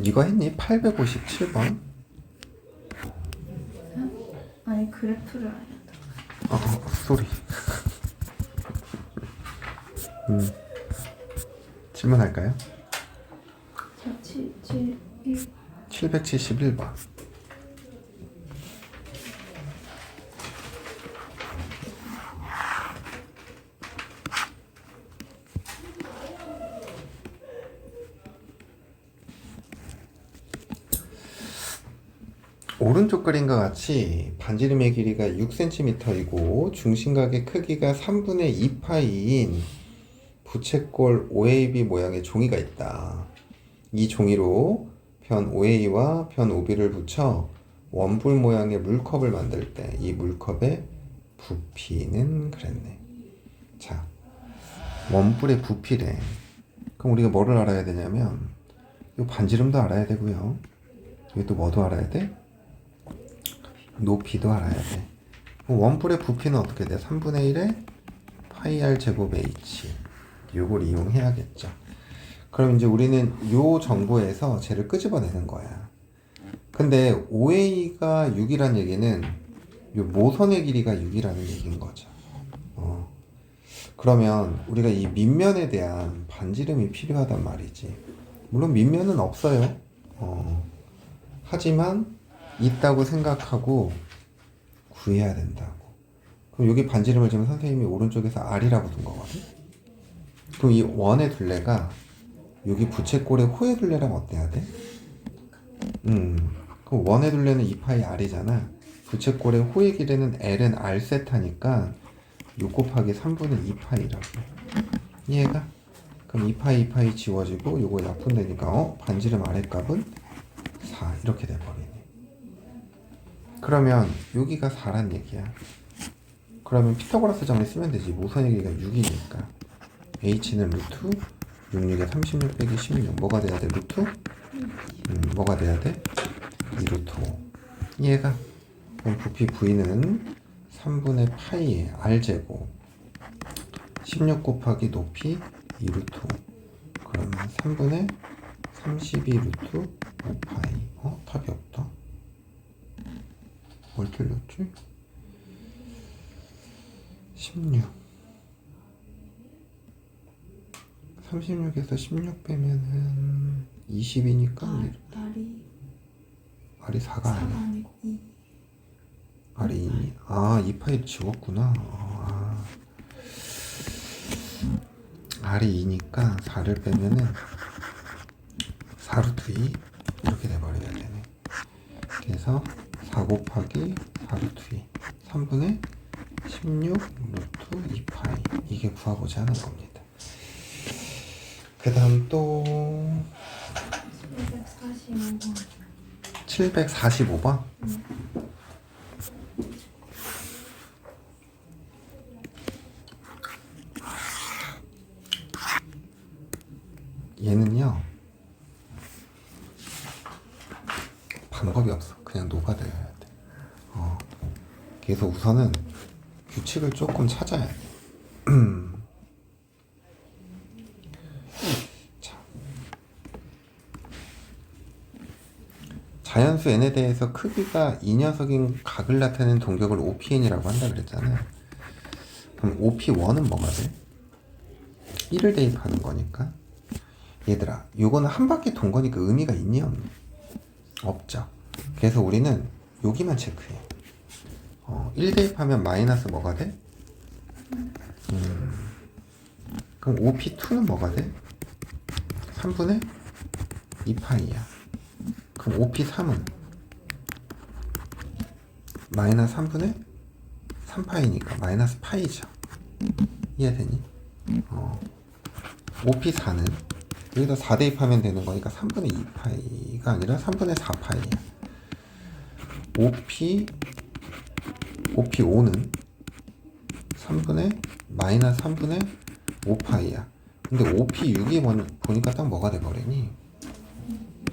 이거 했니? 857번. 아니 그래프를 안 했다. 소리. 질문할까요? 7, 7, 1. 771번. 오른쪽 그림과 같이 반지름의 길이가 6cm이고 중심각의 크기가 3분의 2파이인 부채꼴 OAB 모양의 종이가 있다. 이 종이로 편 OA와 편 OB를 붙여 원뿔 모양의 물컵을 만들 때 이 물컵의 부피는 그랬네. 자, 원뿔의 부피래. 그럼 우리가 뭐를 알아야 되냐면 이 반지름도 알아야 되고요. 여기 또 뭐도 알아야 돼? 높이도 알아야 돼. 원뿔의 부피는 어떻게 돼? 3분의 1에 파이 r 제곱 h. 요걸 이용해야겠죠. 그럼 이제 우리는 요 정보에서 쟤를 끄집어내는 거야. 근데 OA가 6이란 얘기는 요 모선의 길이가 6이라는 얘기인 거죠. 그러면 우리가 이 밑면에 대한 반지름이 필요하단 말이지. 물론 밑면은 없어요. 하지만 있다고 생각하고 구해야 된다고. 그럼 여기 반지름을 지금 선생님이 오른쪽에서 R이라고 둔 거거든. 그럼 이 원의 둘레가 여기 부채꼴의 호의 둘레랑 어때야 돼? 그럼 원의 둘레는 2파이 R이잖아. 부채꼴의 호의 길이는 L은 R 세타니까 6 곱하기 3분의 2파이라고. 이해가? 그럼 2파이 지워지고 요거 약분되니까 반지름 R의 값은 4 이렇게 돼버리네. 그러면 여기가 4란 얘기야. 그러면 피타고라스 정리 쓰면 되지. 모선의 길이가 6이니까 h는 루트 66에 36 빼기 16 뭐가 돼야 돼? 루트? 뭐가 돼야 돼? 2루트 5. 이해가? 그럼 부피 v는 3분의 파이에 r제곱 16 곱하기 높이 2루트 5. 그러면 3분의 32 루트 5파이. 답이 없다. 뭘 틀렸지? 16 36에서 16 빼면은 20이니까 R이 4가 아니야. 아니고 2. R이 2. 2파이를 지웠구나. R이 2니까 4를 빼면은 4루트 2 이렇게 돼버려야 되네. 그래서 4 곱하기 4루트 2 3분의 16 루트 2파이. 이게 구하고자 하는 겁니다. 그 다음 또 745번. 얘는요 방법이 없어. 그냥 녹아들어야 돼. 그래서 우선은 규칙을 조금 찾아야 돼. 자, 자연수 n에 대해서 크기가 이 녀석인 각을 나타내는 동격을 OPN이라고 한다 그랬잖아. 그럼 OP1은 뭐가 돼? 1을 대입하는 거니까. 얘들아, 요거는 한 바퀴 돈 거니까 의미가 있니 없니? 없죠. 그래서 우리는 여기만 체크해. 1 대입하면 마이너스 뭐가 돼? 그럼 OP2는 뭐가 돼? 3분의 2파이야. 그럼 OP3은 마이너스 3분의 3파이니까 마이너스 파이죠. 이해되니? OP4는 여기다 4 대입하면 되는 거니까 3분의 2파이가 아니라 3분의 4파이야. OP5는 3분의 마이너스 3분의 5파이야. 근데 OP6이 보니까 딱 뭐가 돼버리니?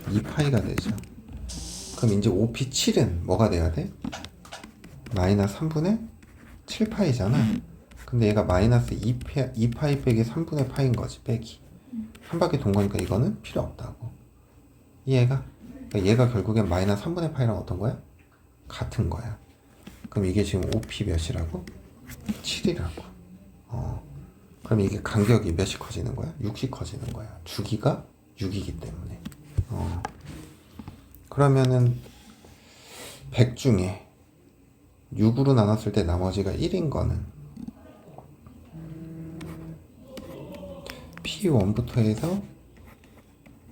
2파이가 되죠. 그럼 이제 OP7은 뭐가 돼야 돼? 마이너스 3분의 7파이잖아. 근데 얘가 마이너스 2파이 빼기 3분의 파인 거지. 빼기. 한 바퀴 돈 거니까 이거는 필요 없다고. 이해가? 그러니까 얘가 결국엔 마이너스 3분의 파이랑 어떤 거야? 같은 거야. 그럼 이게 지금 OP 몇이라고? 7이라고. 그럼 이게 간격이 몇이 커지는 거야? 6이 커지는 거야. 주기가 6이기 때문에. 그러면은 100 중에 6으로 나눴을 때 나머지가 1인 거는 P1부터 해서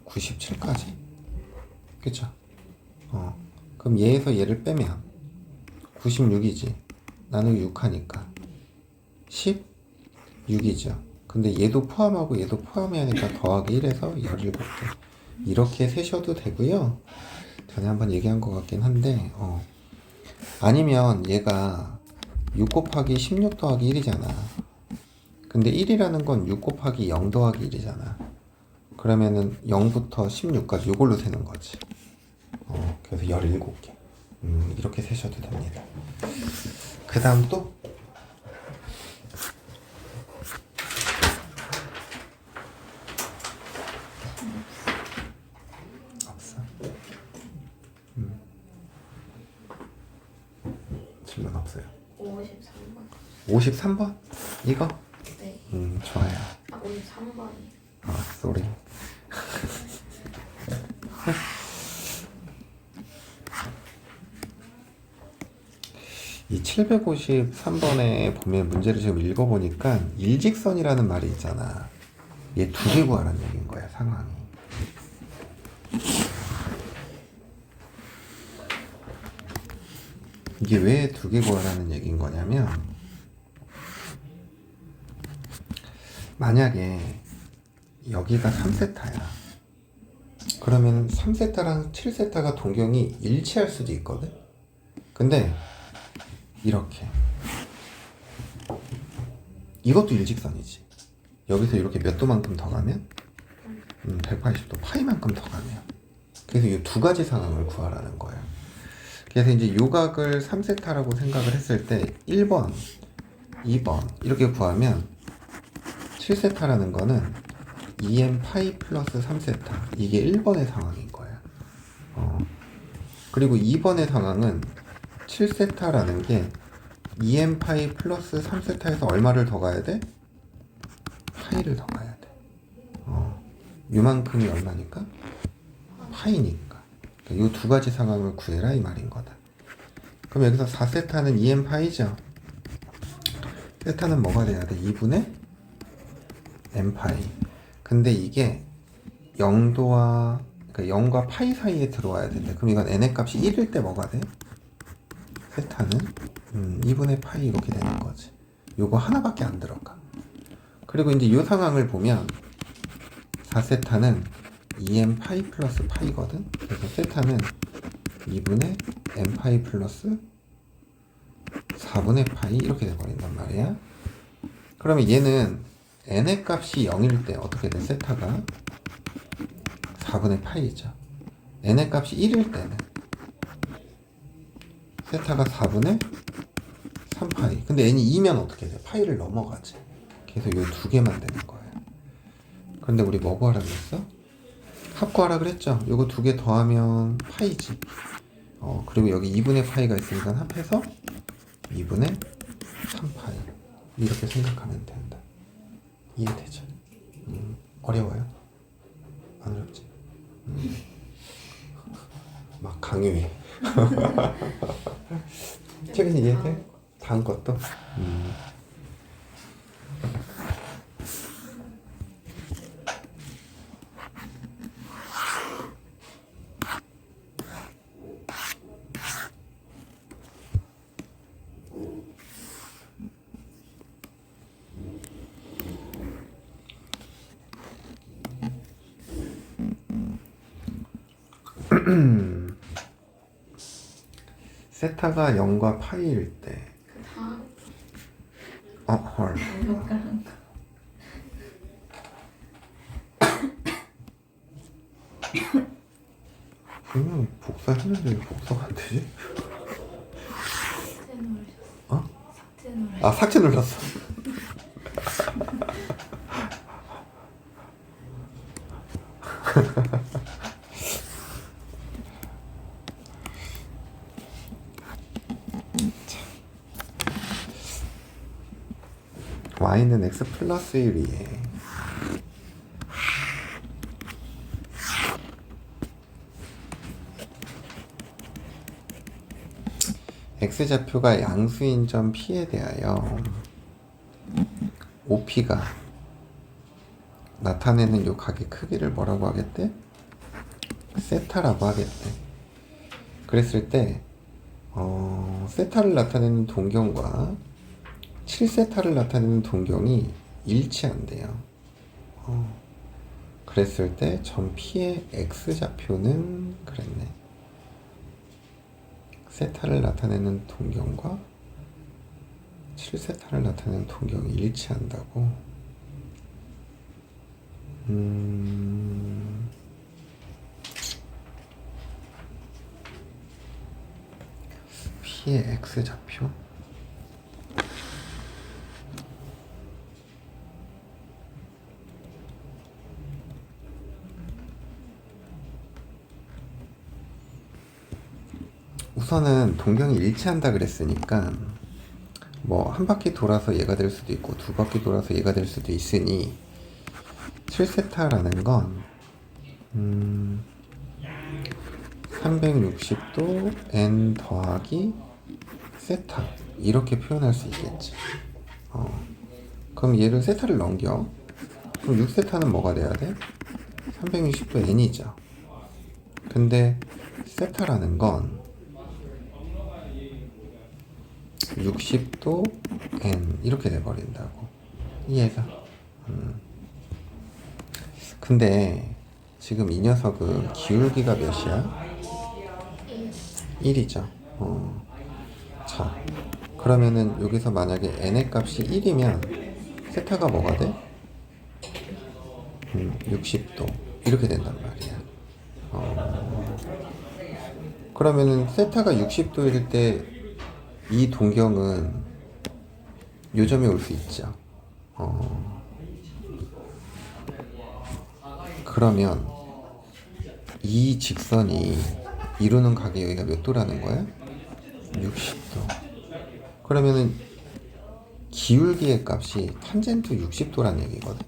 97까지. 그쵸? 그럼 얘에서 얘를 빼면 96이지. 나누기 6 하니까 16이죠. 근데 얘도 포함하고 얘도 포함해야 하니까 더하기 1에서 17개. 이렇게 세셔도 되고요. 전에 한번 얘기한 것 같긴 한데 아니면 얘가 6 곱하기 16 더하기 1이잖아. 근데 1이라는 건 6 곱하기 0 더하기 1이잖아. 그러면은 0부터 16까지 이걸로 세는 거지. 그래서 17개. 이렇게 세셔도 됩니다. 그 다음 또 없어. 질문 없어요. 53번. 53번? 이거? 네. 좋아요. 아, 53번. 쏘리. 이 753번에 보면 문제를 지금 읽어보니까 일직선이라는 말이 있잖아. 얘 두 개 구하라는 얘기인 거야, 상황이. 이게 왜 두 개 구하라는 얘기인 거냐면, 만약에 여기가 3세타야. 그러면 3세타랑 7세타가 동경이 일치할 수도 있거든? 근데 이렇게 이것도 일직선이지. 여기서 이렇게 몇 도만큼 더 가면 180도 파이만큼 더 가면, 그래서 이 두 가지 상황을 구하라는 거예요. 그래서 이제 요각을 3세타라고 생각을 했을 때 1번, 2번 이렇게 구하면 7세타라는 거는 2m 파이 플러스 3세타, 이게 1번의 상황인 거야. 그리고 2번의 상황은 7세타라는 게 2m 파이 플러스 3세타에서 얼마를 더 가야 돼? 파이를 더 가야 돼. 요만큼이 얼마니까? 파이니까. 이 두 가지 상황을 구해라 이 말인 거다. 그럼 여기서 4세타는 2m 파이죠. 세타는 뭐가 돼야 돼? 2분의 m 파이. 근데 이게 0도와 그러니까 0과 파이 사이에 들어와야 된대. 그럼 이건 n의 값이 1일 때 뭐가 돼? 세타는 2분의 파이 이렇게 되는 거지. 요거 하나밖에 안 들어가. 그리고 이제 이 상황을 보면 4세타는 2m 파이 플러스 파이거든. 그래서 세타는 2분의 m 파이 플러스 4분의 파이 이렇게 돼버린단 말이야. 그러면 얘는 n의 값이 0일 때 어떻게 돼? 세타가 4분의 파이죠. n의 값이 1일 때는 세타가 4분의 3파이. 근데 n이 2면 어떻게 돼? 파이를 넘어가지. 그래서 요 두 개만 되는 거예요. 그런데 우리 뭐 구하라 그랬어? 합 구하라 그랬죠? 요거 두 개 더하면 파이지. 그리고 여기 2분의 파이가 있으니까 합해서 2분의 3파이. 이렇게 생각하면 된다. 이해되죠? 어려워요? 안 어렵지? 막 강요해. 최근에 이해돼? 다음 것도? 세타가 0과 파이일 때 그 다음. 헐. 뭔가한 거. 분명 복사했는데 왜 복사가 안 되지? 삭제 누르셨어. 삭제 누르셨어. 아, 삭제 눌렀어. y는 x 플러스 1이에 x좌표가 양수인 점 p에 대하여 OP가 나타내는 요 각의 크기를 뭐라고 하겠대? 세타라고 하겠대. 그랬을 때 세타를 나타내는 동경과 7세타를 나타내는 동경이 일치한대요. 그랬을 때 점 P의 X좌표는 그랬네. 세타를 나타내는 동경과 7세타를 나타내는 동경이 일치한다고. P의 X좌표? 우선은 동경이 일치한다 그랬으니까 뭐 한 바퀴 돌아서 얘가 될 수도 있고 두 바퀴 돌아서 얘가 될 수도 있으니 7세타라는 건 360도 n 더하기 세타 이렇게 표현할 수 있겠지. 그럼 얘를 세타를 넘겨. 그럼 6세타는 뭐가 돼야 돼? 360도 n이죠. 근데 세타라는 건 60도 n 이렇게 돼버린다고. 이해가? 근데 지금 이 녀석은 기울기가 몇이야? 1이죠. 자, 그러면은 여기서 만약에 n의 값이 1이면 세타가 뭐가 돼? 60도 이렇게 된단 말이야. 그러면은 세타가 60도일 때 이 동경은 요점에 올 수 있죠. 그러면 이 직선이 이루는 각이 여기가 몇 도라는 거야? 60도. 그러면은 기울기의 값이 탄젠트 60도란 얘기거든.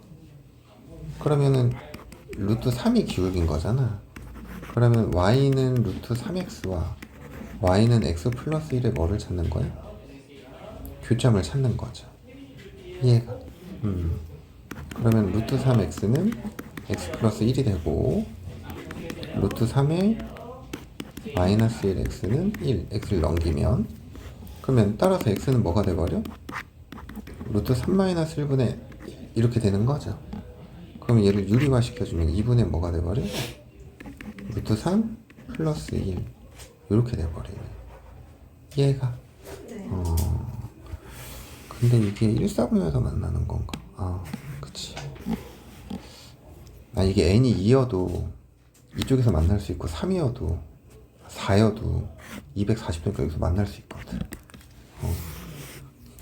그러면은 루트 3이 기울기인 거잖아. 그러면 y는 루트 3x와 y는 x 플러스 1의 뭐를 찾는 거야? 교점을 찾는 거죠. 이해가? 그러면 루트 3x는 x 플러스 1이 되고 루트 3의 마이너스 1x는 1, x를 넘기면 그러면 따라서 x는 뭐가 돼버려? 루트 3 마이너스 1분의 1 이렇게 되는 거죠. 그럼 얘를 유리화 시켜주면 2분의 뭐가 돼버려? 루트 3 플러스 1 이렇게 돼버리네. 이해가? 네. 근데 이게 1사분면에서 만나는 건가? 그치. 이게 n이 2여도 이쪽에서 만날 수 있고 3이어도 4여도 240도니까 여기서 만날 수 있거든.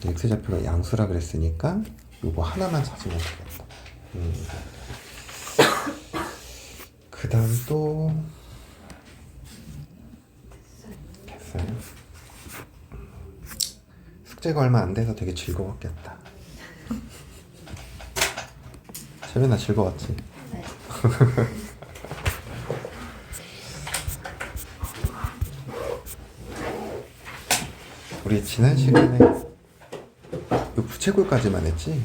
x좌표가 양수라 그랬으니까 요거 하나만 찾으면 되겠다. 그 다음 또 됐어요. 숙제가 얼마 안 돼서 되게 즐거웠겠다. 재민아 즐거웠지? 네. 우리 지난 시간에 요 부채꼴까지만 했지?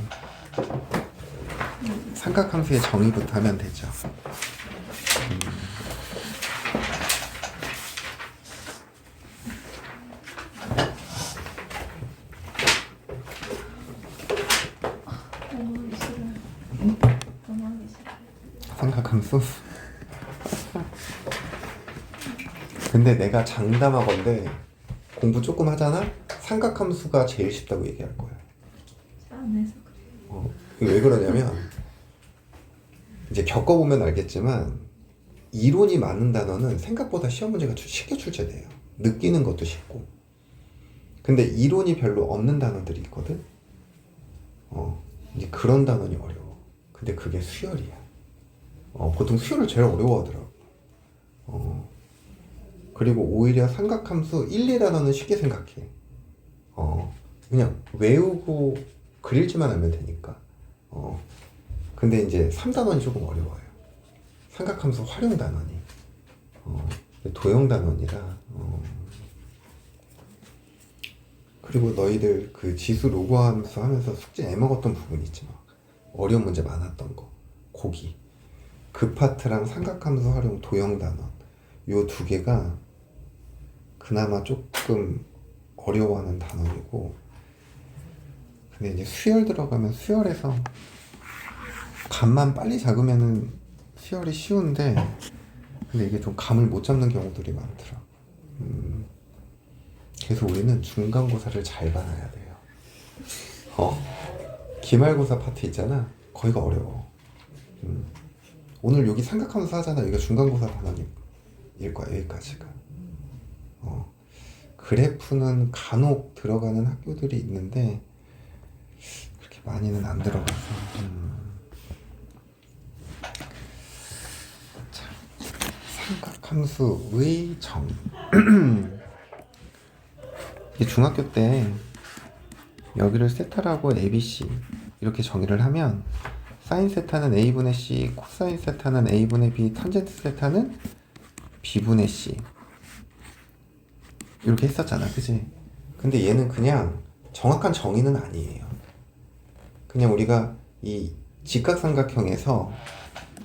삼각함수의 정의부터 하면 되죠. 너무 하기 싫어요. 너무 하기 싫어요. 삼각함수? 근데 내가 장담하건대 공부 조금 하잖아? 삼각함수가 제일 쉽다고 얘기할 거야. 잘 안 해서 그래요. 왜 그러냐면 이제 겪어보면 알겠지만 이론이 많은 단어는 생각보다 시험 문제가 쉽게 출제돼요. 느끼는 것도 쉽고. 근데 이론이 별로 없는 단어들이 있거든? 이제 그런 단원이 어려워. 근데 그게 수열이야. 보통 수열을 제일 어려워하더라고. 그리고 오히려 삼각함수 1, 2단원은 쉽게 생각해. 그냥 외우고 그릴지만 하면 되니까. 근데 이제 3단원이 조금 어려워요. 삼각함수 활용 단원이. 도형 단원이라. 그리고 너희들 그 지수 로그 함수 하면서 숙제 애먹었던 부분이 있지 막. 어려운 문제 많았던 거. 고기. 그 파트랑 삼각함수 활용 도형 단원. 요 두 개가 그나마 조금 어려워하는 단원이고, 근데 이제 수열 들어가면 수열에서 감만 빨리 잡으면은 수열이 쉬운데, 근데 이게 좀 감을 못 잡는 경우들이 많더라. 그래서 우리는 중간고사를 잘 봐놔야 돼요. 기말고사 파트 있잖아. 거기가 어려워. 오늘 여기 삼각함수 하잖아. 여기가 중간고사 단원일 거야. 여기까지가. 그래프는 간혹 들어가는 학교들이 있는데 그렇게 많이는 안 들어가서. 자, 삼각함수의 정의. 이게 중학교 때 여기를 세타라고 ABC 이렇게 정의를 하면 사인 세타는 A분의 C, 코사인 세타는 A분의 B, 탄젠트 세타는 B분의 C 이렇게 했었잖아, 그치? 근데 얘는 그냥 정확한 정의는 아니에요. 그냥 우리가 이 직각삼각형에서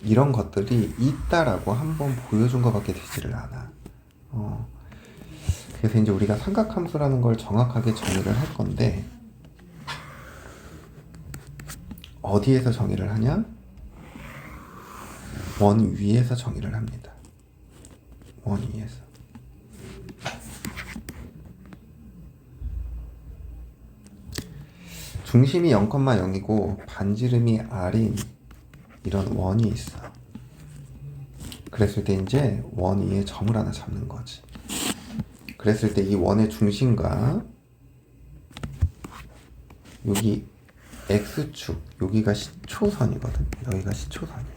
이런 것들이 있다라고 한번 보여준 것밖에 되지를 않아. 그래서 이제 우리가 삼각함수라는 걸 정확하게 정의를 할 건데, 어디에서 정의를 하냐? 원 위에서 정의를 합니다. 원 위에서. 중심이 0,0이고 반지름이 R인 이런 원이 있어. 그랬을 때 이제 원 위에 점을 하나 잡는 거지. 그랬을 때 이 원의 중심과 여기 X축, 여기가 시초선이거든. 여기가 시초선이야.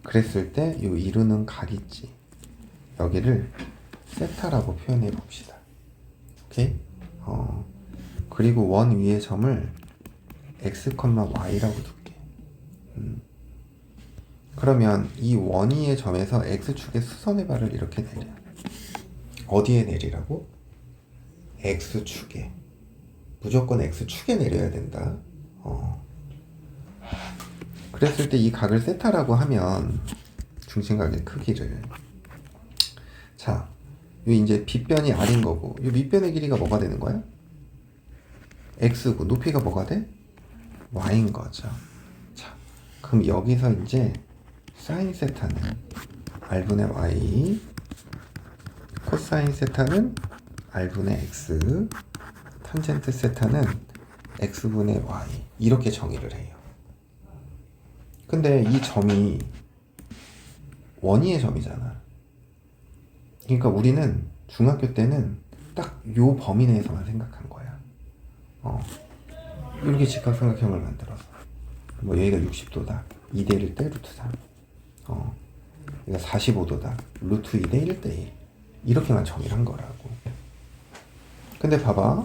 그랬을 때 이 이루는 각 있지. 여기를 세타라고 표현해 봅시다. 오케이? 그리고 원 위의 점을 x, y라고 둘게. 그러면 이 원 위의 점에서 x축의 수선의 발을 이렇게 내려. 어디에 내리라고? x축에. 무조건 x축에 내려야 된다. 그랬을 때 이 각을 세타라고 하면 중심각의 크기를, 자, 이 이제 빗변이 r인 거고, 이 밑변의 길이가 뭐가 되는 거야? x고, 높이가 뭐가 돼? y인 거죠. 자, 그럼 여기서 이제 사인 세타는 r분의 y, 코사인 세타는 r분의 x, 탄젠트 세타는 x분의 y, 이렇게 정의를 해요. 근데 이 점이 원위의 점이잖아. 그러니까 우리는 중학교 때는 딱 요 범위 내에서만 생각한 거야. 이렇게 직각삼각형을 만들어서 뭐 여기가 60도다. 2대 1대 루트 3. 여기가 45도다. 루트 2대 1대 1. 이렇게만 정의를 한 거라고. 근데 봐봐.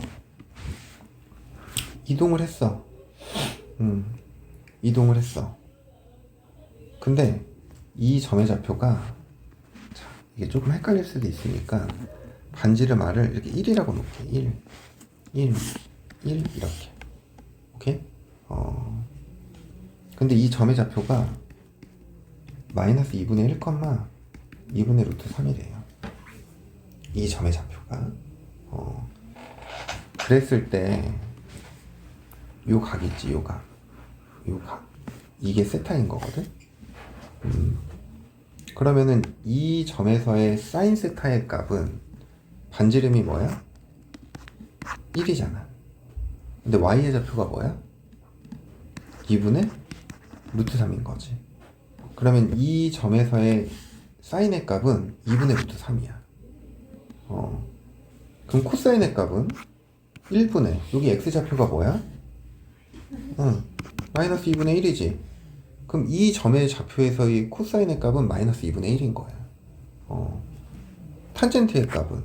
이동을 했어. 이동을 했어. 근데 이 점의 좌표가, 자, 이게 조금 헷갈릴 수도 있으니까 반지름 r을 이렇게 1이라고 놓을게. 1 이렇게. 오케이? 근데 이 점의 좌표가 마이너스 2분의 1, 2분의 루트 3이래요. 이 점의 좌표가. 그랬을 때 요 각 있지, 요 각. 이게 세타인 거거든? 그러면은 이 점에서의 사인 세타의 값은 반지름이 뭐야? 1이잖아. 근데 y의 좌표가 뭐야? 2분의 루트 3인 거지. 그러면 이 점에서의 사인의 값은 2분의 루트 3이야. 그럼 코사인의 값은 1분의, 여기 x 좌표가 뭐야? 마이너스 2분의 1이지. 그럼 이 점의 좌표에서의 코사인의 값은 마이너스 2분의 1인 거야. 탄젠트의 값은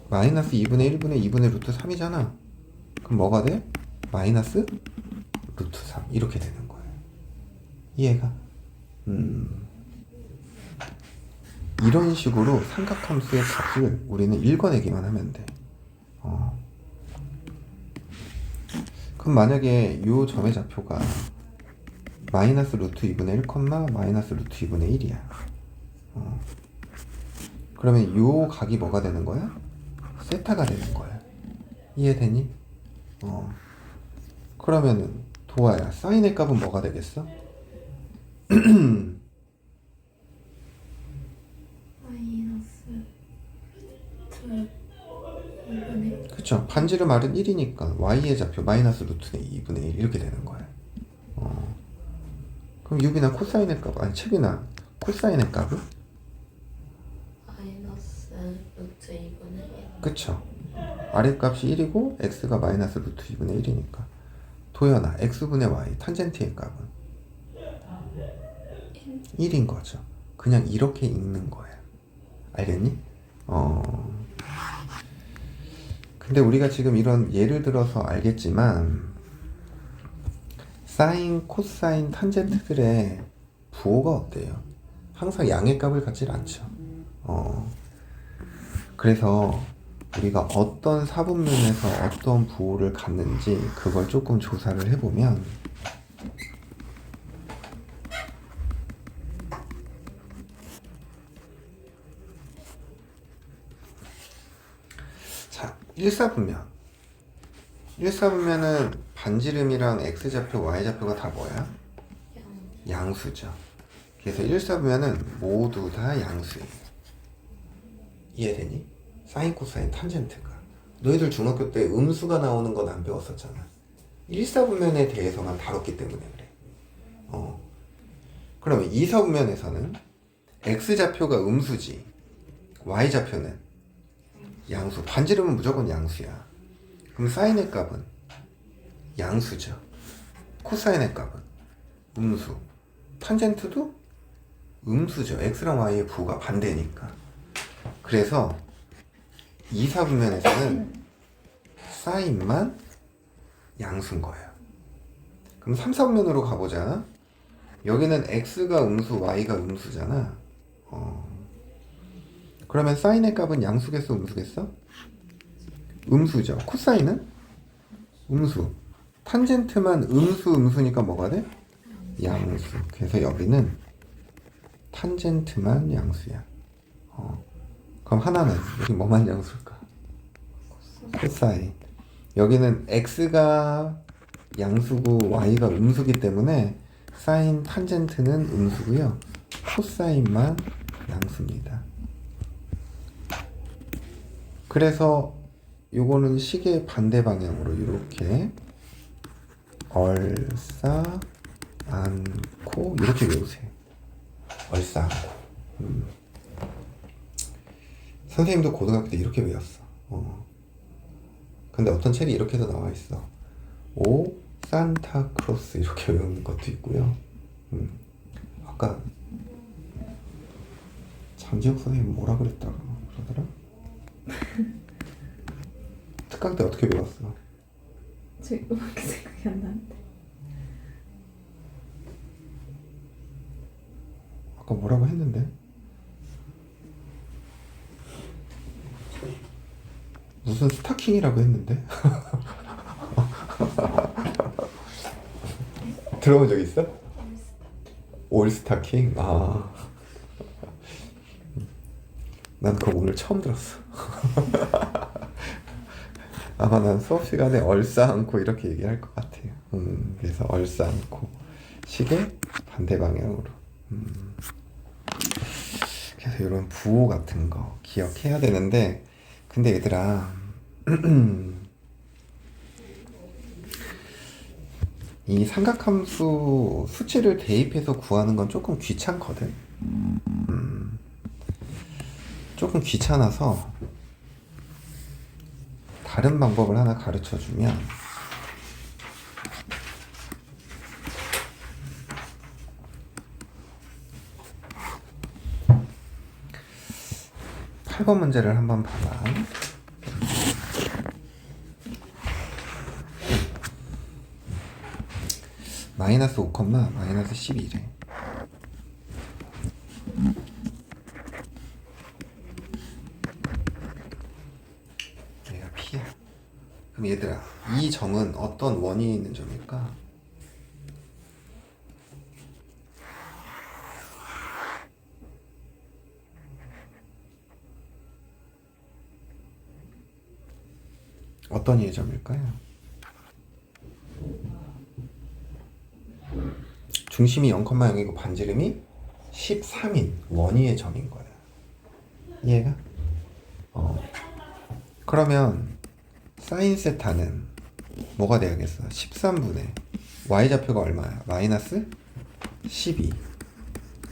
마이너스 2분의 1분의 2분의 루트 3이잖아. 그럼 뭐가 돼? 마이너스 루트 3 이렇게 되는 거예요. 이해가? 이런 식으로 삼각함수의 값을 우리는 읽어내기만 하면 돼. 그럼 만약에 요 점의 좌표가 마이너스 루트 2분의 1, 마이너스 루트 2분의 1이야. 그러면 요 각이 뭐가 되는 거야? 세타가 되는 거야. 이해되니? 그러면은 도아야, 사인의 값은 뭐가 되겠어? 마이너스 루트 2분의 그쵸? 반지름 R은 1이니까 y의 좌표 마이너스 루트 2분의 1 이렇게 되는 거야. 그럼 유비나 코사인의 값, 아니 책이나 코사인의 값은? 마이너스 루트 2분의 1. 그쵸? R의 값이 1이고 x가 마이너스 루트 2분의 1이니까 도연아, x분의 y 탄젠트의 값은 1인 거죠. 그냥 이렇게 읽는 거야. 알겠니? 근데 우리가 지금 이런 예를 들어서 알겠지만 사인, 코사인, 탄젠트들의 부호가 어때요? 항상 양의 값을 갖질 않죠. 그래서 우리가 어떤 사분면에서 어떤 부호를 갖는지 그걸 조금 조사를 해보면 자, 일사분면은 반지름이랑 x좌표, y좌표가 다 뭐야? 양수죠. 그래서 일사분면은 모두 다 양수예요. 이해되니? 사인, 코사인, 탄젠트가. 너희들 중학교 때 음수가 나오는 건 안 배웠었잖아. 일사분면에 대해서만 다뤘기 때문에 그래. 그러면 이사분면에서는 x좌표가 음수지, y좌표는 양수. 반지름은 무조건 양수야. 그럼 사인의 값은 양수죠. 코사인의 값은 음수. 탄젠트도 음수죠. x랑 y의 부호가 반대니까. 그래서 이사분면에서는 사인만 양수인 거예요. 그럼 3사분면으로 가보자. 여기는 x가 음수, y가 음수잖아. 그러면 사인의 값은 양수겠어, 음수겠어? 음수죠. 코사인은 음수. 탄젠트만 음수니까 뭐가 돼? 양수. 그래서 여기는 탄젠트만 양수야. 그럼 하나는 여기 뭐만 양수일까? 코사인. 여기는 x가 양수고 y가 음수기 때문에 사인 탄젠트는 음수고요. 코사인만 양수입니다. 그래서 요거는 시계 반대 방향으로 이렇게 얼싸 안고 이렇게 외우세요. 얼싸 안고. 선생님도 고등학교 때 이렇게 외웠어. 근데 어떤 책이 이렇게도 나와 있어. 오 산타크로스 이렇게 외우는 것도 있고요. 아까 장지혁 선생님 뭐라 그랬다가 그러더라? 특강 때 어떻게 배웠어? 지금밖에 생각이 안 나는데. 아까 뭐라고 했는데? 무슨 스타킹이라고 했는데? 들어본 적 있어? 올스타킹? 아, 난 그거 오늘 처음 들었어. 아마 난 수업 시간에 얼싸 안고 이렇게 얘기할 것 같아요. 그래서 얼싸 안고 시계 반대 방향으로. 그래서 이런 부호 같은 거 기억해야 되는데, 근데 얘들아 이 삼각함수 수치를 대입해서 구하는 건 조금 귀찮거든. 조금 귀찮아서 다른 방법을 하나 가르쳐 주면, (8번) 문제를 한번 봐봐. 마이너스 5, 마이너스 12래. 얘가 P야. 그럼 얘들아, 이 점은 어떤 원이 있는 점일까? 어떤 이의 점일까요? 중심이 0,0이고 반지름이 13인 원위의 점인 거야. 이해가? 그러면 사인 세타는 뭐가 돼야겠어? 13분의 y좌표가 얼마야? 마이너스 12.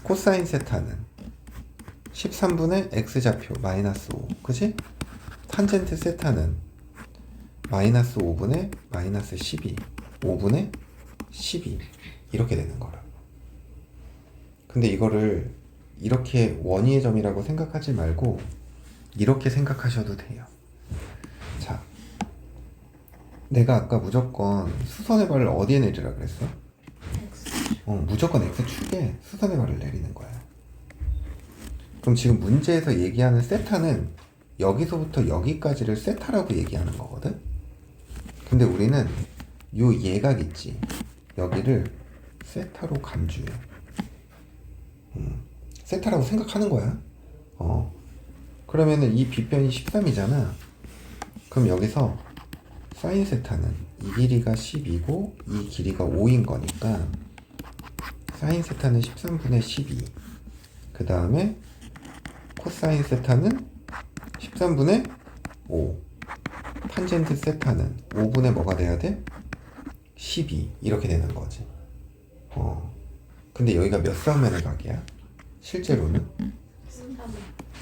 코사인 세타는 13분의 x좌표 마이너스 5. 그치? 탄젠트 세타는 마이너스 5분의 마이너스 12. 5분의 12. 이렇게 되는 거라. 근데 이거를 이렇게 원위의 점이라고 생각하지 말고 이렇게 생각하셔도 돼요. 자, 내가 아까 무조건 수선의 발을 어디에 내리라 그랬어? 무조건 X축에 수선의 발을 내리는 거야. 그럼 지금 문제에서 얘기하는 세타는 여기서부터 여기까지를 세타라고 얘기하는 거거든? 근데 우리는 요 예각 있지? 여기를 세타로 간주해. 세타라고 생각하는 거야. 그러면은 이 빗변이 13이잖아. 그럼 여기서 사인 세타는 이 길이가 10이고 이 길이가 5인 거니까 사인 세타는 13분의 12. 그 다음에 코사인 세타는 13분의 5. 탄젠트 세타는 5분의 뭐가 돼야 돼? 12. 이렇게 되는 거지. 근데 여기가 몇 사우면의 각이야? 실제로는?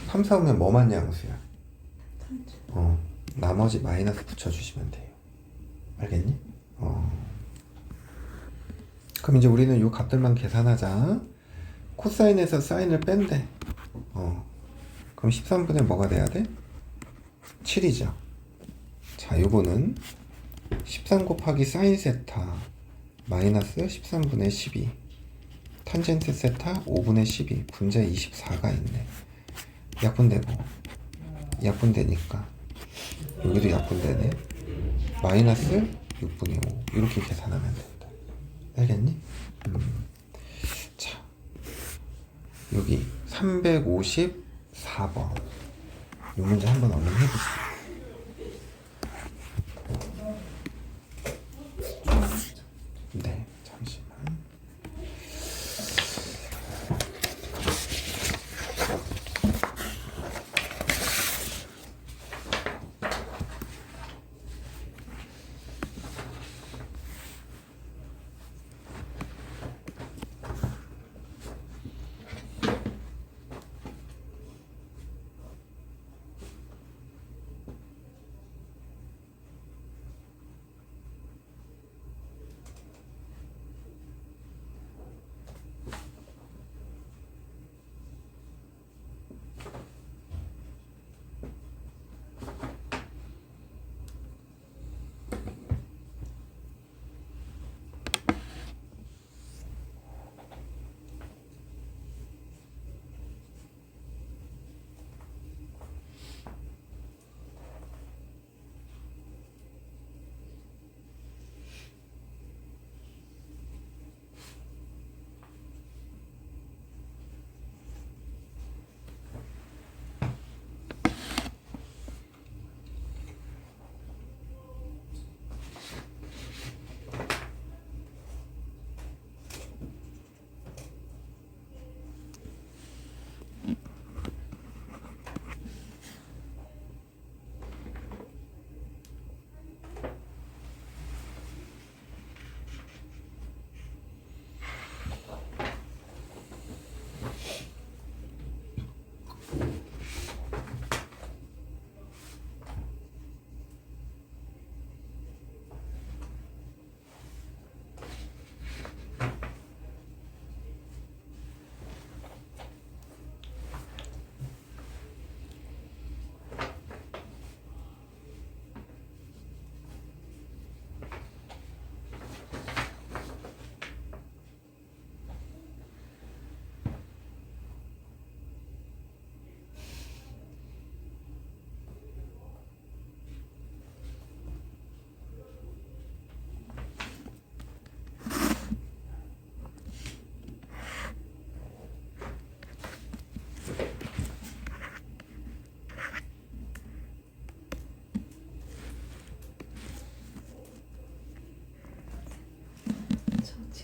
3, 4오면 뭐만 양수야? 나머지 마이너스 붙여주시면 돼요. 알겠니? 그럼 이제 우리는 요 값들만 계산하자. 코사인에서 사인을 뺀대. 그럼 13분의 뭐가 돼야 돼? 7이죠. 자, 요거는 13 곱하기 사인 세타 마이너스 13분의 12 탄젠트 세타 5분의 12 분자 24가 있네. 약분되고 약분되니까 여기도 약분되네. 마이너스 6분의 5 이렇게 계산하면 된다. 알겠니? 자, 여기 354번 이 문제 한번 얼른 해보시죠. 네, 잠시만.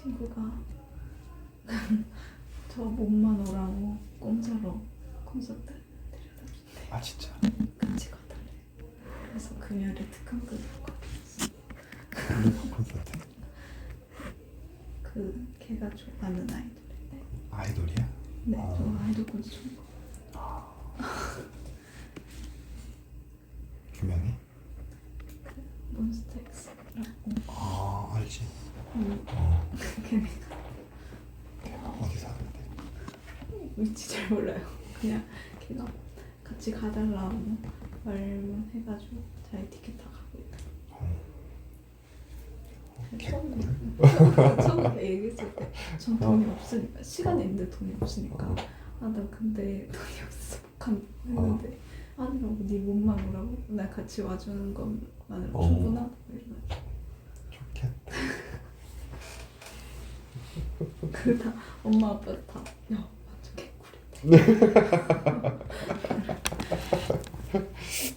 친구가 저 몸만 오라고 공짜로 콘서트 데려다 준대. 아 진짜? 같이 가달래. 그래서 금요일에 특강급으로 가봤어. 블루프 콘서트? 그 걔가 좋아하는 아이돌인데. 아이돌이야? 네, 저 아이돌 콘서트 좋은 거. 유명해? 몬스타엑스라고. 아 알지. 걔네가 어디서 하는데? 위치 잘 몰라요. 그냥 걔가 같이 가달라고 말만 해가지고 자기 티켓 다 가고 있다. 처음에 얘기했을 때 전 돈이 없으니까 시간이 있는데 돈이 없으니까 아 나 근데 돈이 없어서 못 간다 했는데 아니라고 네 몸만 오라고 나 같이 와주는 것만으로 충분하다고 이러면서 좋겠다. 그다 엄마 아빠 다 야 완전 개꿀이다.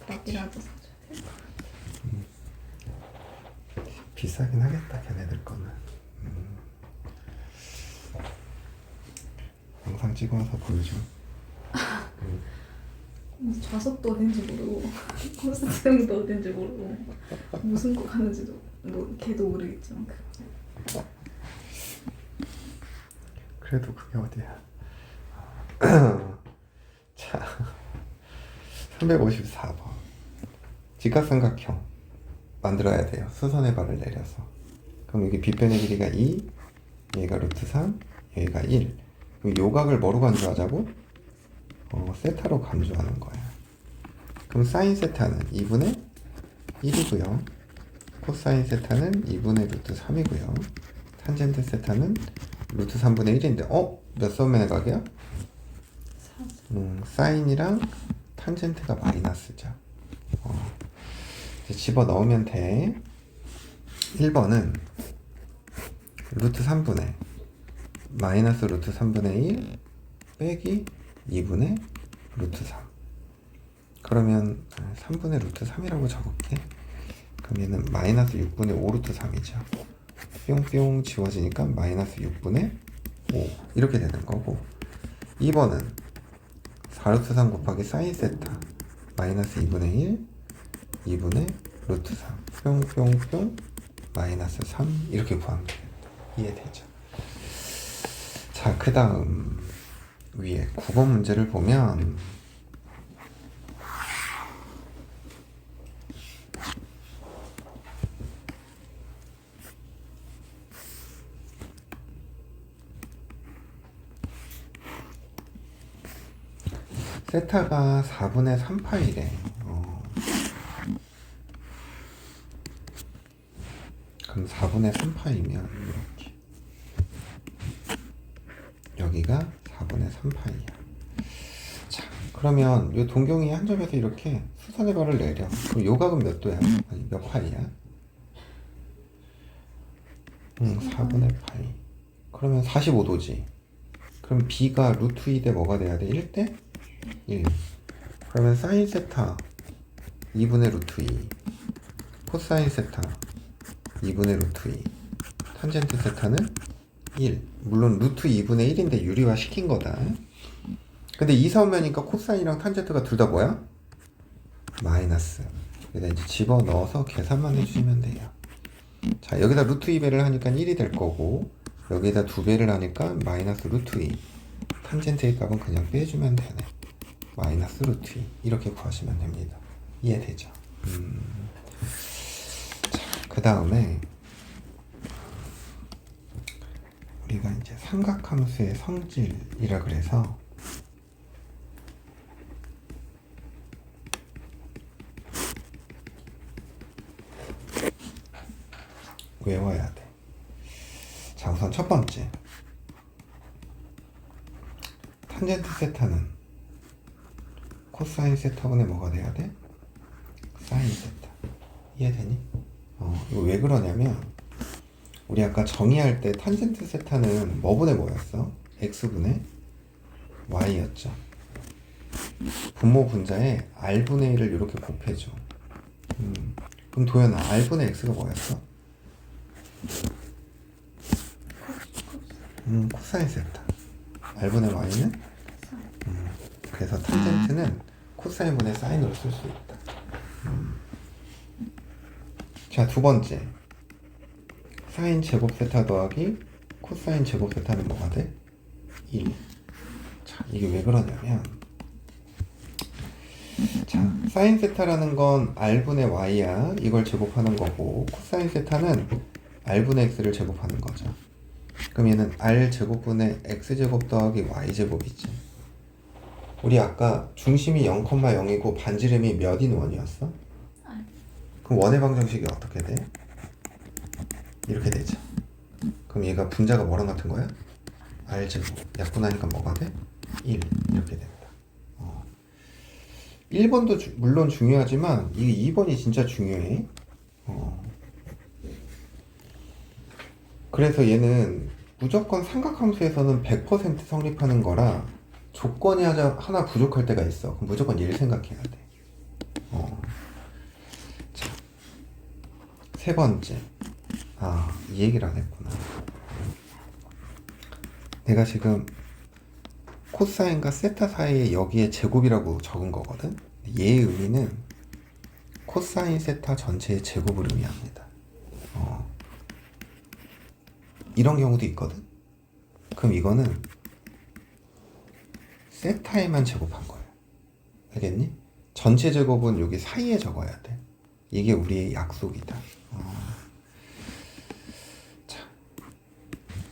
밥이라도 사줘야 돼. 비싸긴 하겠다 걔네들 거는. 영상 찍어서 보여줘. 좌석도 어딘지 모르고 코스튬도 어딘지 모르고 무슨 곡 하는지도 뭐 걔도 모르겠지만 그거. 그래도 그게 어디야. 자 354번 직각삼각형 만들어야 돼요. 수선의 발을 내려서. 그럼 여기 빗변의 길이가 2, 여기가 루트 3, 여기가 1. 그럼 요각을 뭐로 간주하자고? 세타로 간주하는 거야. 그럼 사인 세타는 2분의 1이고요. 코사인 세타는 2분의 루트 3이고요. 탄젠트 세타는 루트 3분의 1인데 몇 선면의 각이야? 사인이랑 탄젠트가 마이너스죠. 이제 집어넣으면 돼. 1번은 루트 3분의 마이너스 루트 3분의 1 빼기 2분의 루트 3. 그러면 3분의 루트 3이라고 적을게. 그럼 얘는 마이너스 6분의 5 루트 3이죠. 뿅뿅 지워지니까 마이너스 6분의 5 이렇게 되는 거고, 2번은 4루트 3 곱하기 사인 세타 마이너스 2분의 1 2분의 루트 3 뿅뿅뿅 마이너스 3 이렇게 구하면 되겠다. 이해되죠? 자, 그 다음 위에 9번 문제를 보면 세타가 4분의 3파이래. 그럼 4분의 3파이면 이렇게, 여기가 4분의 3파이야. 자, 그러면 이 동경이 한 점에서 이렇게 수선의 발을 내려. 그럼 요각은 몇 도야? 아니, 몇 파이야? 4분의 파이. 그러면 45도지. 그럼 B가 루트 2대 뭐가 돼야 돼? 1대 1. 그러면 사인 세타 2분의 루트 2, 코사인 세타 2분의 루트 2, 탄젠트 세타는 1. 물론 루트 2분의 1인데 유리화 시킨 거다. 근데 이사오면이니까 코사인이랑 탄젠트가 둘 다 뭐야? 마이너스. 여기다 이제 집어넣어서 계산만 해주시면 돼요. 자, 여기다 루트 2배를 하니까 1이 될 거고, 여기다 2배를 하니까 마이너스 루트 2. 탄젠트의 값은 그냥 빼주면 되네. 마이너스 루트 2. 이렇게 구하시면 됩니다. 이해되죠? 자, 그 다음에 우리가 이제 삼각함수의 성질이라 그래서 외워야 돼. 자, 우선 첫 번째, 탄젠트 세타는 코사인 세타분의 뭐가 돼야 돼? 사인 세타. 이해되니? 이거 왜 그러냐면, 우리 아까 정의할 때 탄젠트 세타는 뭐분의 뭐였어? x분의 y였죠. 분모 분자에 r분의 1을 이렇게 곱해줘. 그럼 도연아, r분의 x가 뭐였어? 코사인 세타. R분의 Y는? 그래서 탄젠트는 코사인분의 사인으로 쓸 수 있다. 자, 두 번째. 사인 제곱 세타 더하기 코사인 제곱 세타는 뭐가 돼? 1. 자, 이게 왜 그러냐면, 자, 사인 세타라는 건 R분의 Y야. 이걸 제곱하는 거고, 코사인 세타는 R분의 X를 제곱하는 거죠. 그럼 얘는 R 제곱분의 X 제곱 더하기 Y 제곱이지. 우리 아까 중심이 0,0이고 반지름이 몇인 원이었어? 그럼 원의 방정식이 어떻게 돼? 이렇게 되죠. 그럼 얘가 분자가 뭐랑 같은 거야? R 제곱. 약분하니까 뭐가 돼? 1. 이렇게 된다. 1번도 물론 중요하지만 이 2번이 진짜 중요해. 그래서 얘는 무조건 삼각함수에서는 100% 성립하는 거라 조건이 하나 부족할 때가 있어. 그럼 무조건 얘를 생각해야 돼. 자, 세 번째. 이 얘기를 안 했구나. 내가 지금 코사인과 세타 사이에 여기에 제곱이라고 적은 거거든. 얘의 의미는 코사인 세타 전체의 제곱을 의미합니다. 이런 경우도 있거든. 그럼 이거는 세타에만 제곱한 거예요. 알겠니? 전체 제곱은 여기 사이에 적어야 돼. 이게 우리의 약속이다. 자,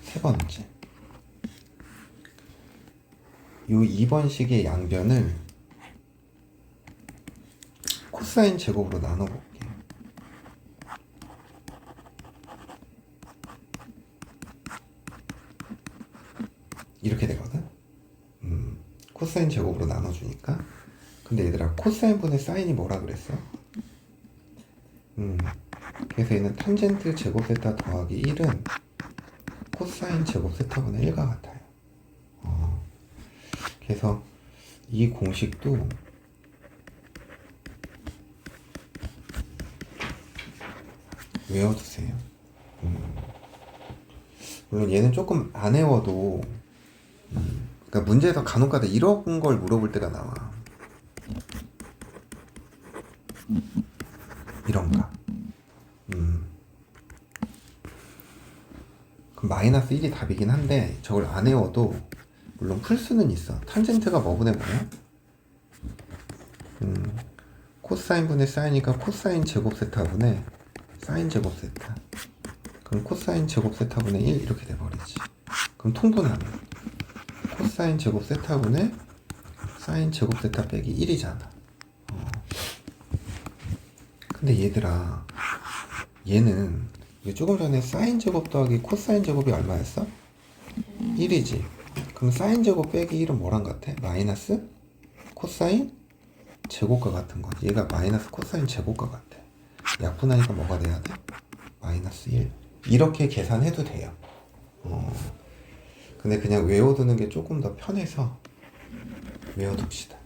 세 번째. 요 2번식의 양변을 코사인 제곱으로 나눠볼게. 이렇게 되거든. 코사인 제곱으로 나눠주니까. 근데 얘들아, 코사인 분의 사인이 뭐라 그랬어? 그래서 얘는 탄젠트 제곱 세타 더하기 1은 코사인 제곱 세타분의 1과 같아요. 그래서 이 공식도 외워두세요. 물론 얘는 조금 안 외워도 그러니까 문제에서 간혹가다 이런 걸 물어볼 때가 나와. 이런가. 그럼 마이너스 1이 답이긴 한데 저걸 안 외워도 물론 풀 수는 있어. 탄젠트가 뭐분의 뭐야? 코사인 분의 사인이니까 코사인 제곱 세타분의 사인 제곱 세타. 그럼 코사인 제곱 세타분의 1 이렇게 돼버리지. 그럼 통분하면 코사인 제곱 세타분의 사인 제곱 세타 빼기 1이잖아. 근데 얘들아, 얘는 조금 전에 사인 제곱 더하기 코사인 제곱이 얼마였어? 1이지. 그럼 사인 제곱 빼기 1은 뭐랑 같아? 마이너스 코사인 제곱과 같은 거지. 얘가 마이너스 코사인 제곱과 같아. 약분하니까 뭐가 돼야 돼? 마이너스 1. 이렇게 계산해도 돼요. 근데 그냥 외워두는 게 조금 더 편해서 외워둡시다.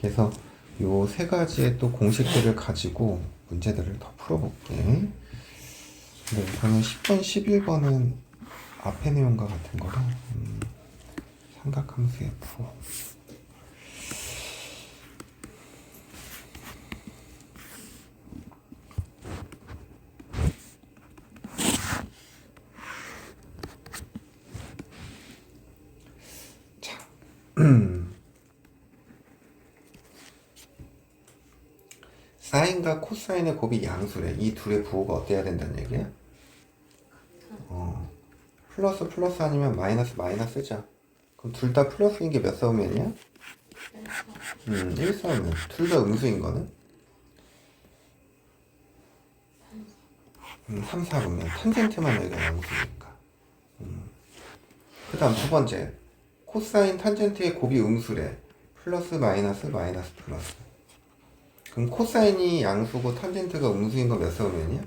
그래서 요 세 가지의 또 공식들을 가지고 문제들을 더 풀어볼게. 근데 우선은 10번, 11번은 앞에 내용과 같은 거라 삼각함수 F. 자, 사인과 코사인의 곱이 양수래. 이 둘의 부호가 어때야 된다는 얘기야? 플러스 플러스 아니면 마이너스 마이너스죠. 그럼 둘 다 플러스인 게 몇 싸우면이야? 1 싸우면. 둘 다 음수인 거는? 3, 4분면 탄젠트만 여기가 양수니까. 그 다음 두 번째. 코사인 탄젠트의 곱이 음수래. 플러스 마이너스 마이너스 플러스. 그럼 코사인이 양수고 탄젠트가 음수인 거 몇 싸우면이야?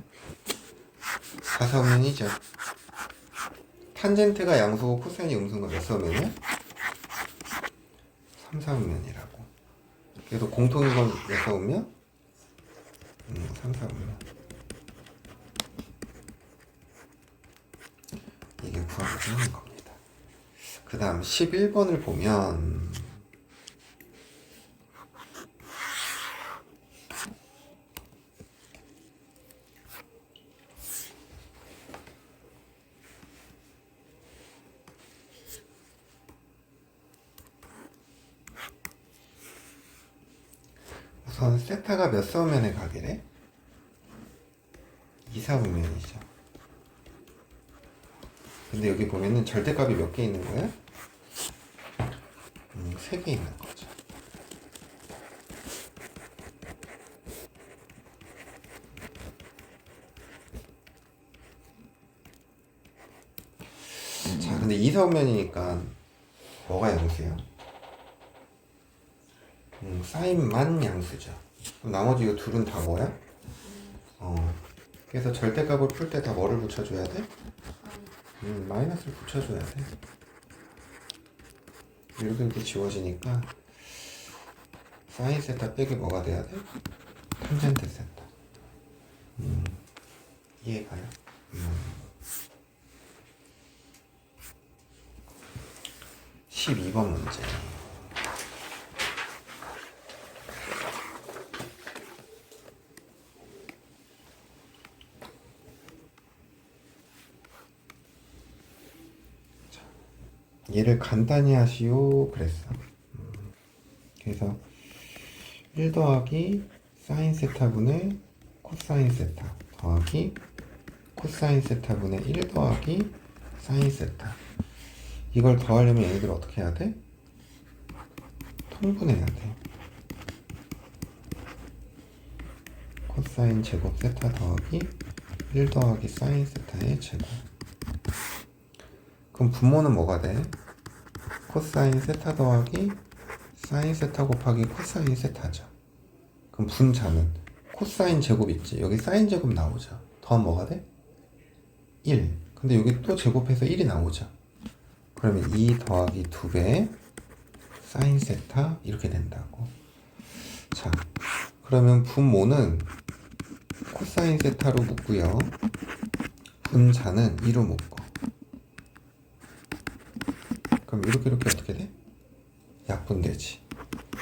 4 싸우면이죠. 탄젠트가 양수고 코사인이 음수인 거 몇 싸우면이야? 3 싸우면이라고. 그래서 공통인 건 몇 싸우면? 3 싸우면. 이게 구하고자 하는 겁니다. 그 다음 11번을 보면 우선 세타가 몇 사분면에 가게래? 2사분면이죠. 근데 여기 보면은 절대값이 몇 개 있는 거야? 3개 있는 거죠. 자, 근데 2사분면이니까 뭐가 양수야? 사인만 양수죠. 그럼 나머지 이 둘은 다 뭐야? 그래서 절대값을 풀 때 다 뭐를 붙여줘야 돼? 마이너스를 붙여줘야 돼. 이렇게 지워지니까 사인 세타 빼기 뭐가 돼야 돼? 탄젠트 세타. 이해가요? 12번 문제. 얘를 간단히 하시오 그랬어. 그래서 1 더하기 사인 세타분의 코사인 세타 더하기 코사인 세타분의 1 더하기 사인 세타. 이걸 더하려면 얘네들 어떻게 해야 돼? 통분해야 돼. 코사인 제곱 세타 더하기 1 더하기 사인 세타의 제곱. 그럼 분모는 뭐가 돼? 코사인 세타 더하기 사인 세타 곱하기 코사인 세타죠. 그럼 분자는 코사인 제곱 있지. 여기 사인 제곱 나오죠. 더하면 뭐가 돼? 1. 근데 여기 또 제곱해서 1이 나오죠. 그러면 2 더하기 2배 사인 세타 이렇게 된다고. 자, 그러면 분모는 코사인 세타로 묶고요. 분자는 2로 묶고. 그럼 이렇게 어떻게 돼? 약분되지.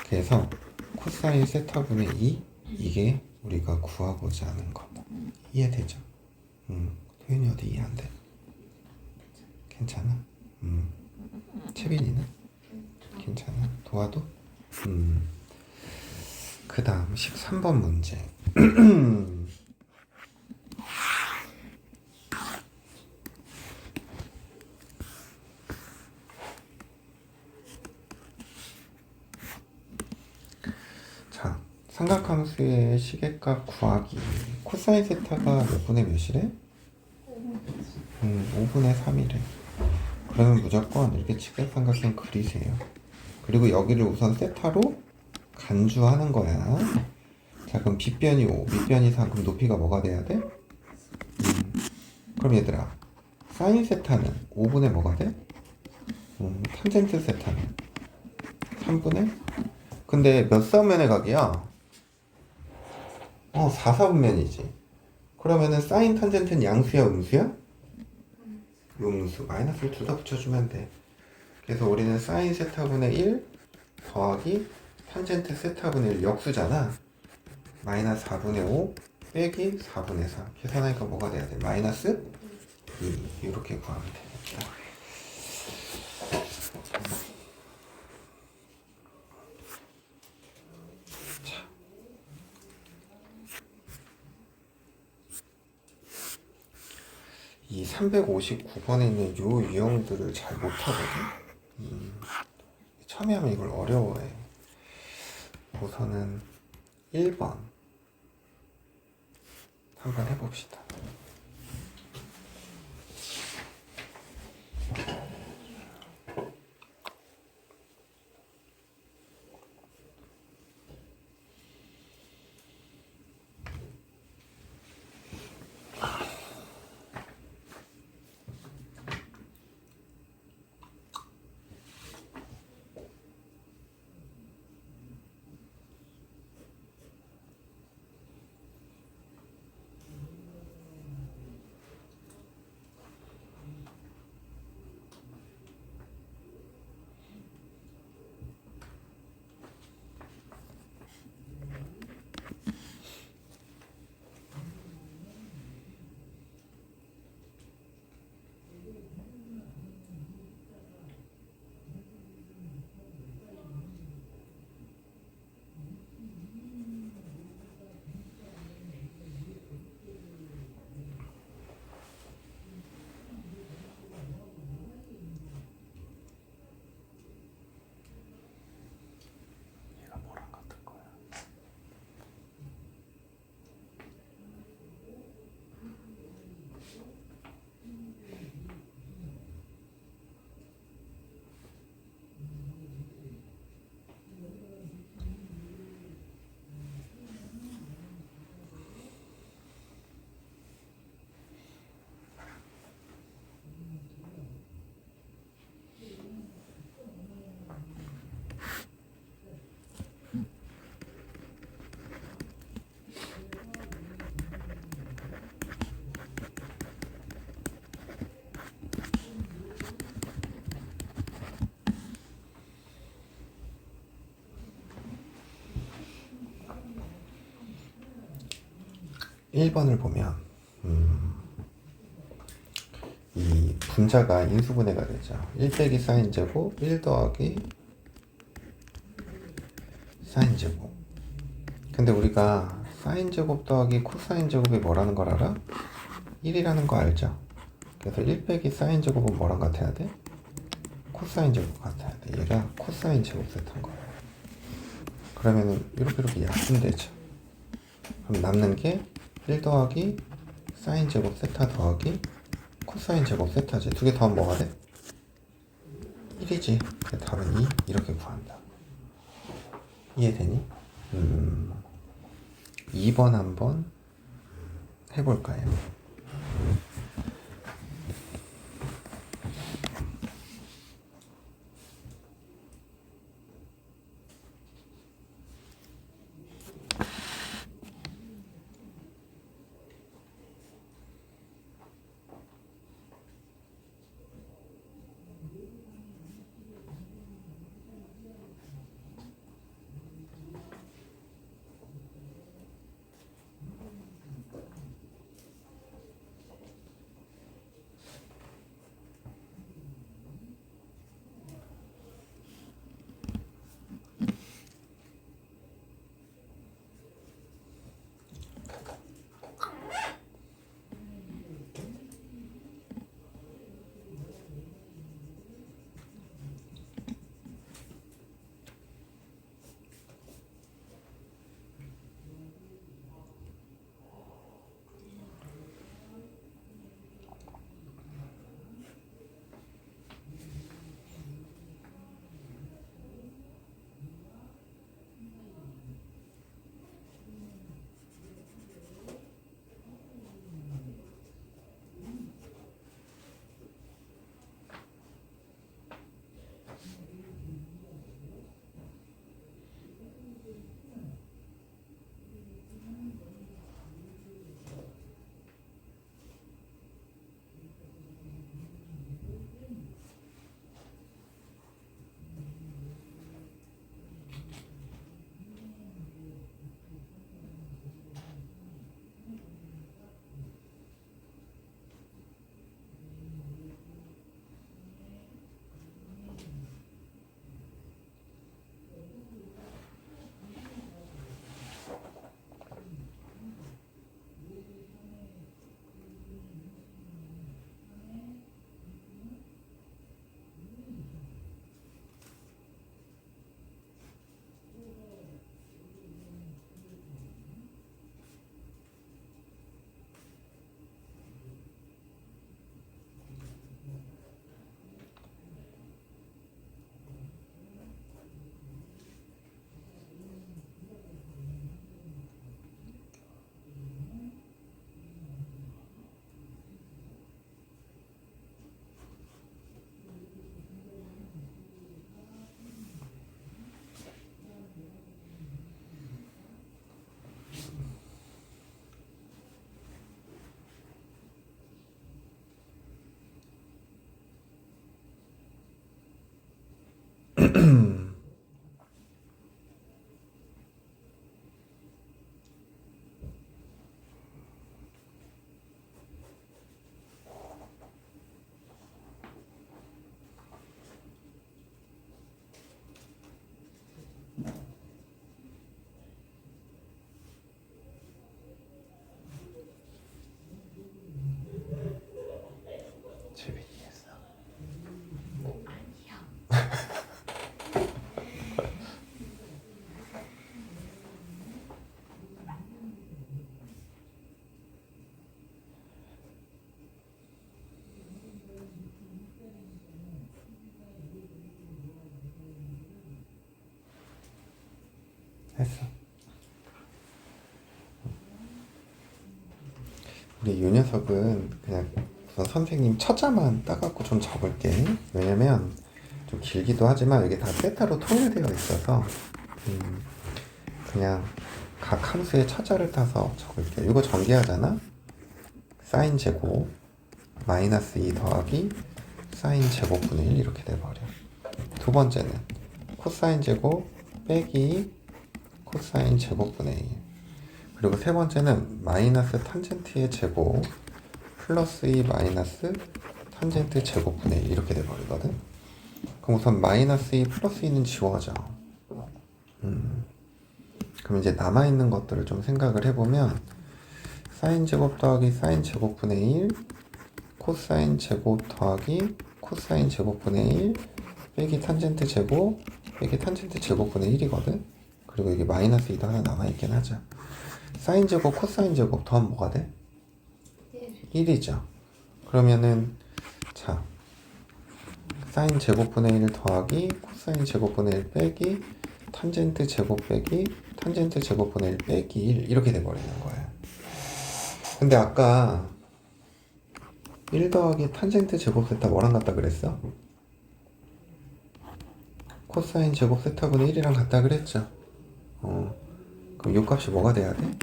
그래서 코사인 세타분의 2 이게 우리가 구하고자 하는 것. 이해되죠? 도현이 어디 이해 안 돼? 괜찮아? 채빈이는? 괜찮아? 도와도? 그 다음 13번 문제. 자, 삼각함수의 시계값 구하기. 코사인 세타가 몇 분의 몇이래? 5분의 3이래. 그러면 무조건 이렇게 직각삼각형 그리세요. 그리고 여기를 우선 세타로 간주하는 거야. 자, 그럼 빗변이 5, 밑변이 4, 그럼 높이가 뭐가 돼야 돼? 그럼 얘들아, 사인 세타는 5분의 뭐가 돼? 탄젠트 세타는 3분의? 근데 몇 사분면에 가기야? 4사분면이지. 그러면은 사인 탄젠트는 양수야, 음수야? 음수. 마이너스를 둘 다 붙여주면 돼. 그래서 우리는 사인 세타분의 1 더하기 탄젠트 세타분의 1 역수잖아. 마이너스 4분의 5 빼기 4분의 3. 계산하니까 뭐가 돼야 돼? 마이너스 2. 이렇게 구하면 됩니다. 자. 이 359번에 있는 요 유형들을 잘 못하거든. 처음에 하면 이걸 어려워해. 우선은 1번 한번 해봅시다. 1번을 보면 이 분자가 인수분해가 되죠. 1 빼기 사인 제곱 1 더하기 사인 제곱. 근데 우리가 사인 제곱 더하기 코사인 제곱이 뭐라는 걸 알아? 1이라는 거 알죠? 그래서 1 빼기 사인 제곱은 뭐랑 같아야 돼? 코사인 제곱 같아야 돼. 얘가 코사인 제곱 세트인 거야. 그러면은 이렇게 약분되죠. 그럼 남는 게 1 더하기 사인 제곱 세타 더하기 코사인 제곱 세타지. 두 개 더하면 뭐가 돼? 1이지. 그 답은 2 이렇게 구한다. 이해되니? 2번 한번 해볼까요? 재밌겠어. 했어. 우리 요 녀석은 그냥 우선 선생님 첫자만 따갖고 좀 적을게. 왜냐면 좀 길기도 하지만 이게 다 세타로 통일되어 있어서 그냥 각 함수의 첫자를 따서 적을게. 이거 전개하잖아. 사인 제곱 마이너스 2 더하기 사인 제곱분의 1 이렇게 돼버려. 두 번째는 코사인 제곱 빼기 코사인 제곱분의 1. 그리고 세 번째는 마이너스 탄젠트의 제곱 플러스 2 마이너스 탄젠트 제곱분의 1 이렇게 돼버리거든. 그럼 우선 마이너스 2 플러스 2는 지워져. 그럼 이제 남아있는 것들을 좀 생각을 해보면 사인 제곱 더하기 사인 제곱분의 1 코사인 제곱 더하기 코사인 제곱분의 1 빼기 탄젠트 제곱 빼기 탄젠트 제곱분의 1이거든. 그리고 여기 마이너스 2도 하나 남아있긴 하죠. 사인 제곱 코사인 제곱 더하면 뭐가 돼? 1이죠. 그러면은 자 사인 제곱분의 1 더하기 코사인 제곱분의 1 빼기 탄젠트 제곱 빼기 탄젠트 제곱분의 1 빼기 1 이렇게 돼버리는 거예요. 근데 아까 1 더하기 탄젠트 제곱 세타 뭐랑 같다 그랬어? 코사인 제곱 세타분의 1이랑 같다 그랬죠? 그럼 요 값이 뭐가 돼야 돼?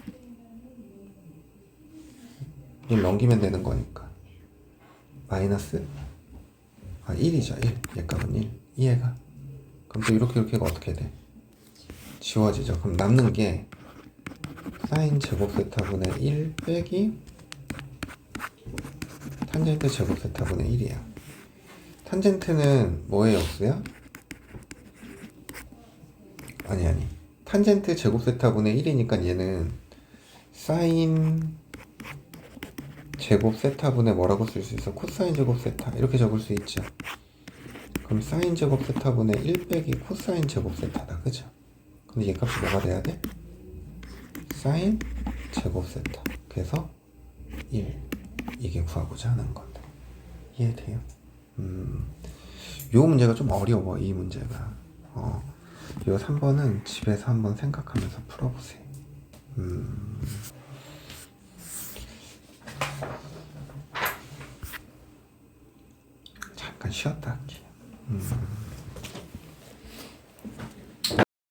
1 넘기면 되는 거니까 마이너스 1이죠. 1. 얘 값은 1. 이해가? 그럼 또 이렇게가 어떻게 돼? 지워지죠. 그럼 남는 게 사인 제곱 세타분의 1 빼기 탄젠트 제곱 세타분의 1이야. 탄젠트는 뭐의 역수야? 아니. 탄젠트 제곱 세타분의 1이니까 얘는 사인 제곱 세타분의 뭐라고 쓸 수 있어? 코사인 제곱 세타 이렇게 적을 수 있죠. 그럼 사인 제곱 세타분의 1 빼기 코사인 제곱 세타다. 그죠? 근데 얘 값이 뭐가 돼야 돼? 사인 제곱 세타. 그래서 1. 이게 구하고자 하는 건데. 이해돼요? 요 문제가 좀 어려워. 이 문제가. 요 3번은 집에서 한번 생각하면서 풀어보세요. 잠깐 쉬었다 할게요.